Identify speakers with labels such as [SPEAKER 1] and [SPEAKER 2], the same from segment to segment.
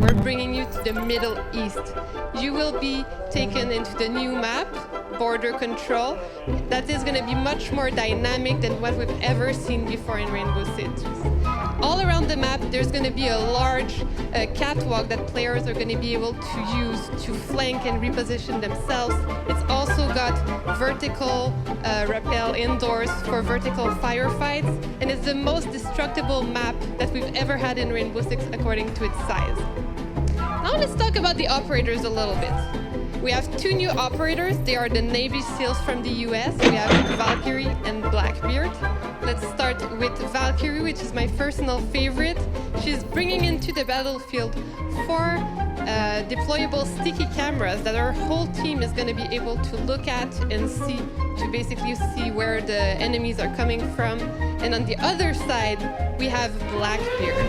[SPEAKER 1] we're bringing you to the Middle East. You will be taken into the new map, Border Control, that is going to be much more dynamic than what we've ever seen before in Rainbow Six. All around the map, there's going to be a large catwalk that players are going to be able to use to flank and reposition themselves. It's also got vertical rappel indoors for vertical firefights, and it's the most destructible map that we've ever had in Rainbow Six according to its size. Now let's talk about the operators a little bit. We have two new operators. They are the Navy SEALs from the US. We have Valkyrie and Blackbeard. Let's start with Valkyrie, which is my personal favorite. She's bringing into the battlefield 4 deployable sticky cameras that our whole team is going to be able to look at and see, to basically see where the enemies are coming from. And on the other side, we have Blackbeard.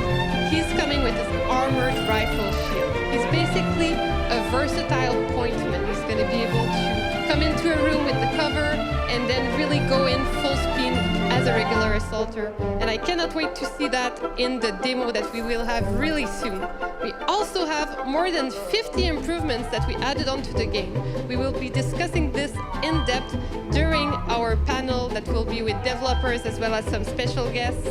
[SPEAKER 1] He's coming with his armored rifle shield. He's basically a versatile pointman. He's going to be able to come into a room with the cover and then really go in full speed as a regular assaulter. And I cannot wait to see that in the demo that we will have really soon. We also have more than 50 improvements that we added onto the game. We will be discussing this in depth during our panel that will be with developers as well as some special guests.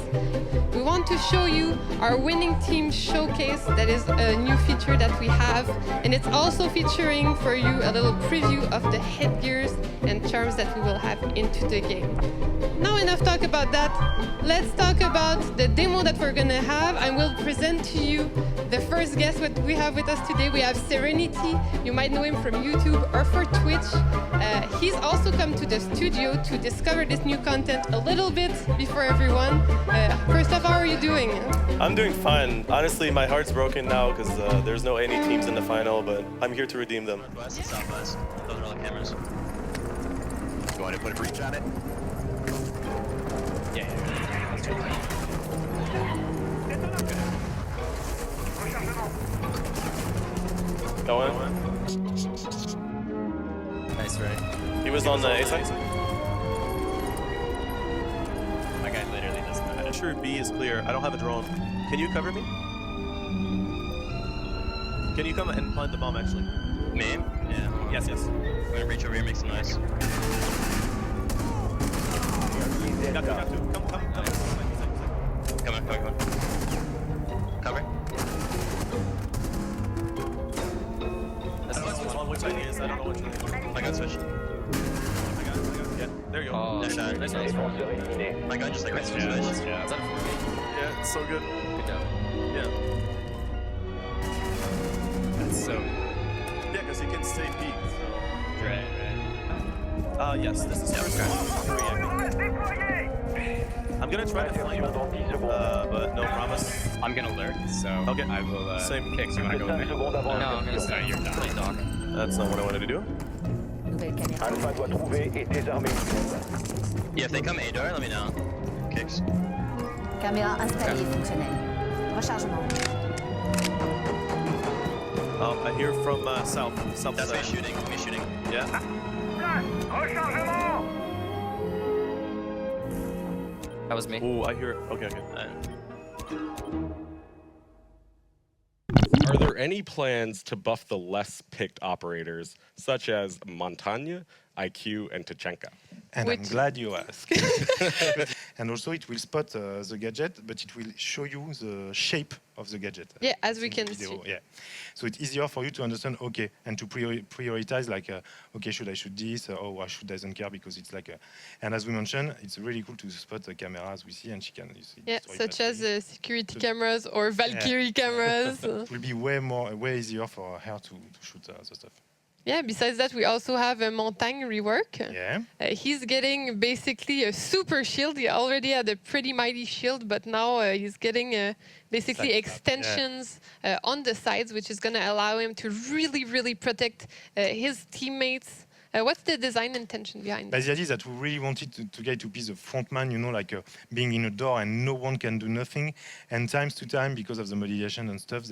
[SPEAKER 1] We want to show you our winning team showcase. That is a new feature that we have, and it's also featuring for you a little preview of the headgears and charms that we will have into the game. Now enough talk about that. Let's talk about the demo that we're gonna have. I will present to you the first guest what we have with us today. We have Serenity. You might know him from YouTube or for Twitch. He's also come to the studio to discover this new content a little bit before everyone. First off, how are you doing?
[SPEAKER 2] I'm doing fine. Honestly, my heart's broken now because there's no any teams in the final, but I'm here to redeem them.
[SPEAKER 3] Northwest and southwest. Those are all the cameras.
[SPEAKER 4] Go ahead and put a breach on it.
[SPEAKER 3] Yeah. Let's do it.
[SPEAKER 2] Going.
[SPEAKER 3] Nice, right?
[SPEAKER 2] He was on the A side.
[SPEAKER 3] My guy literally doesn't know how to.
[SPEAKER 2] Sure, B is clear. I don't have a drone. Can you cover me? Can you come and plant the bomb, actually?
[SPEAKER 3] Me? Yeah.
[SPEAKER 2] Yes, yes.
[SPEAKER 3] I'm gonna reach over here and make some noise.
[SPEAKER 2] Got to. Come.
[SPEAKER 3] Come on. Cover.
[SPEAKER 2] That's on which side he is. I don't know which side.
[SPEAKER 3] My gun switch.
[SPEAKER 2] I got it. Yeah, there you go.
[SPEAKER 3] Oh, nice shot. Nice one. My gun just like right switch.
[SPEAKER 2] Yeah, is that a 4 Yeah, it's so good.
[SPEAKER 3] Good job.
[SPEAKER 2] Yeah.
[SPEAKER 3] That's so.
[SPEAKER 2] Yeah, because you can stay peaked. So.
[SPEAKER 3] Right.
[SPEAKER 2] Yes, this is first round. I'm gonna try to flank, but no promise.
[SPEAKER 3] I'm gonna lurk, so
[SPEAKER 2] Okay.
[SPEAKER 3] I will
[SPEAKER 2] Same.
[SPEAKER 3] kick. So you wanna go with me? No, I'm gonna start your dock.
[SPEAKER 2] That's not what I wanted to do.
[SPEAKER 5] Alpha doit trouver et désarmer.
[SPEAKER 3] Yeah, if they come A-door, let me know. Kicks.
[SPEAKER 6] Caméra installée et fonctionnelle. Rechargement.
[SPEAKER 2] I hear from south.
[SPEAKER 3] That's me shooting.
[SPEAKER 2] Yeah.
[SPEAKER 3] That was me.
[SPEAKER 2] Ooh, I hear. Okay.
[SPEAKER 7] Are there any plans to buff the less picked operators, such as Montagne, IQ, and Tachanka?
[SPEAKER 8] And I'm glad you asked. And also it will spot the gadget, but it will show you the shape of the gadget.
[SPEAKER 1] Yeah, as we can see.
[SPEAKER 8] Yeah. So it's easier for you to understand, okay, and to prioritize, like, okay, should I shoot this, or I should doesn't care, because it's like and as we mentioned, it's really cool to spot the cameras we see, and she can see.
[SPEAKER 1] Yeah, such as security cameras or Valkyrie cameras.
[SPEAKER 8] It will be way easier for her to shoot the stuff.
[SPEAKER 1] Yeah, besides that, we also have a Montagne rework.
[SPEAKER 8] Yeah.
[SPEAKER 1] He's getting basically a super shield. He already had a pretty mighty shield, but now he's getting basically extensions on the sides, which is going to allow him to really protect his teammates What's the design intention behind
[SPEAKER 8] But
[SPEAKER 1] it?
[SPEAKER 8] the idea is that we really wanted to get to be the front man, you know, like being in a door and no one can do nothing. And times to time, because of the modulation and stuff,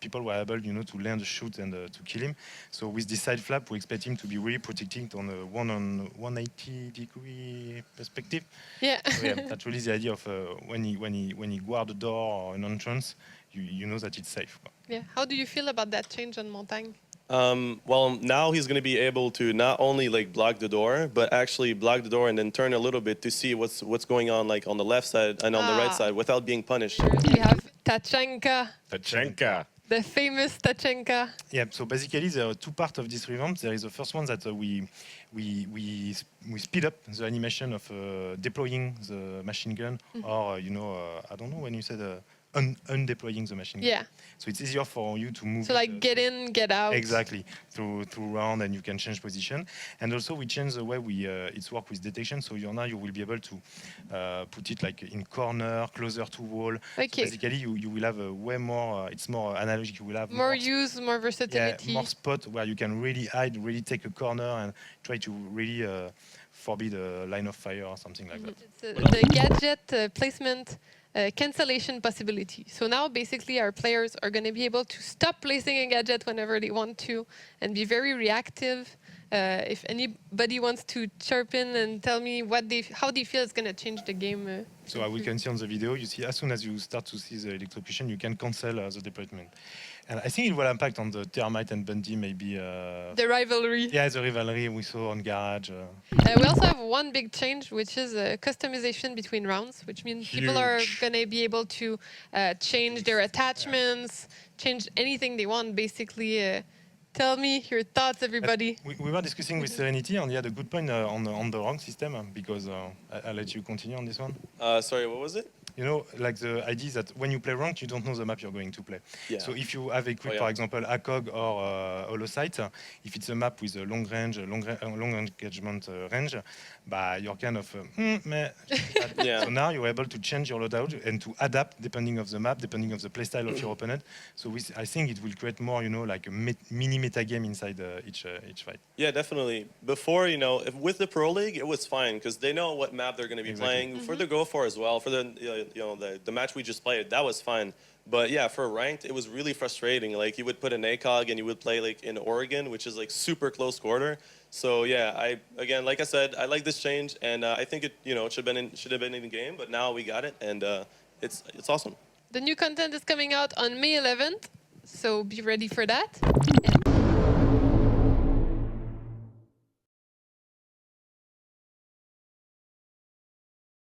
[SPEAKER 8] people were able, you know, to land, shoot, and to kill him. So with this side flap, we expect him to be really protecting on a 180-degree perspective.
[SPEAKER 1] Yeah.
[SPEAKER 8] So yeah, that's really the idea of when he guard a door or an entrance, you know that it's safe.
[SPEAKER 1] Yeah. How do you feel about that change on Montagne?
[SPEAKER 2] Well, now he's going to be able to not only like block the door, but actually block the door and then turn a little bit to see what's going on, like on the left side and on the right side, without being punished.
[SPEAKER 1] We have Tachanka,
[SPEAKER 7] Tachanka.
[SPEAKER 1] the famous Tachanka.
[SPEAKER 8] Yeah, so basically there are two parts of this revamp. There is the first one that we speed up the animation of deploying the machine gun, or I don't know when you said undeploying the machine gun.
[SPEAKER 1] Yeah.
[SPEAKER 8] So it's easier for you to move.
[SPEAKER 1] So like get in, get out.
[SPEAKER 8] Exactly, through round, and you can change position. And also we change the way it's work with detection. So now you will be able to put it like in corner, closer to wall.
[SPEAKER 1] Okay.
[SPEAKER 8] So basically you will have a way more. It's more analogic. You will have
[SPEAKER 1] More use, more
[SPEAKER 8] yeah,
[SPEAKER 1] versatility.
[SPEAKER 8] more spot where you can really hide, really take a corner and try to really forbid a line of fire or something like that.
[SPEAKER 1] The gadget placement cancellation possibility. So now basically our players are going to be able to stop placing a gadget whenever they want to and be very reactive. If anybody wants to chirp in and tell me how they feel it's going to change the game.
[SPEAKER 8] So we can see on the video, you see as soon as you start to see the electrocution, you can cancel the deployment. And I think it will impact on the Thermite and Bundy maybe.
[SPEAKER 1] The rivalry.
[SPEAKER 8] Yeah, the rivalry we saw on Garage.
[SPEAKER 1] We also have one big change, which is customization between rounds, which means people are going to be able to change their attachments, change anything they want, basically. Tell me your thoughts, everybody.
[SPEAKER 8] We were discussing with Serenity, and he had a good point on the rank system, because I'll let you continue on this one.
[SPEAKER 2] Sorry, what was it?
[SPEAKER 8] You know, like the idea is that when you play ranked, you don't know the map you're going to play.
[SPEAKER 2] Yeah.
[SPEAKER 8] So if you have equipped, for example, ACOG or Holosight, if it's a map with a long engagement range, you're kind of meh.
[SPEAKER 2] Yeah.
[SPEAKER 8] So now you're able to change your loadout and to adapt depending of the map, depending of the playstyle of your opponent. So I think it will create more, like a mini meta game inside each fight.
[SPEAKER 2] Yeah, definitely. Before, with the Pro League, it was fine because they know what map they're going to be playing. For the Go For as well, for the match we just played, that was fine. But yeah, for ranked, it was really frustrating. Like you would put an ACOG and you would play like in Oregon, which is like super close quarter. So yeah, like I said, I like this change, and I think it should have been in the game, but now we got it, and it's awesome.
[SPEAKER 1] The new content is coming out on May 11th, so be ready for that. And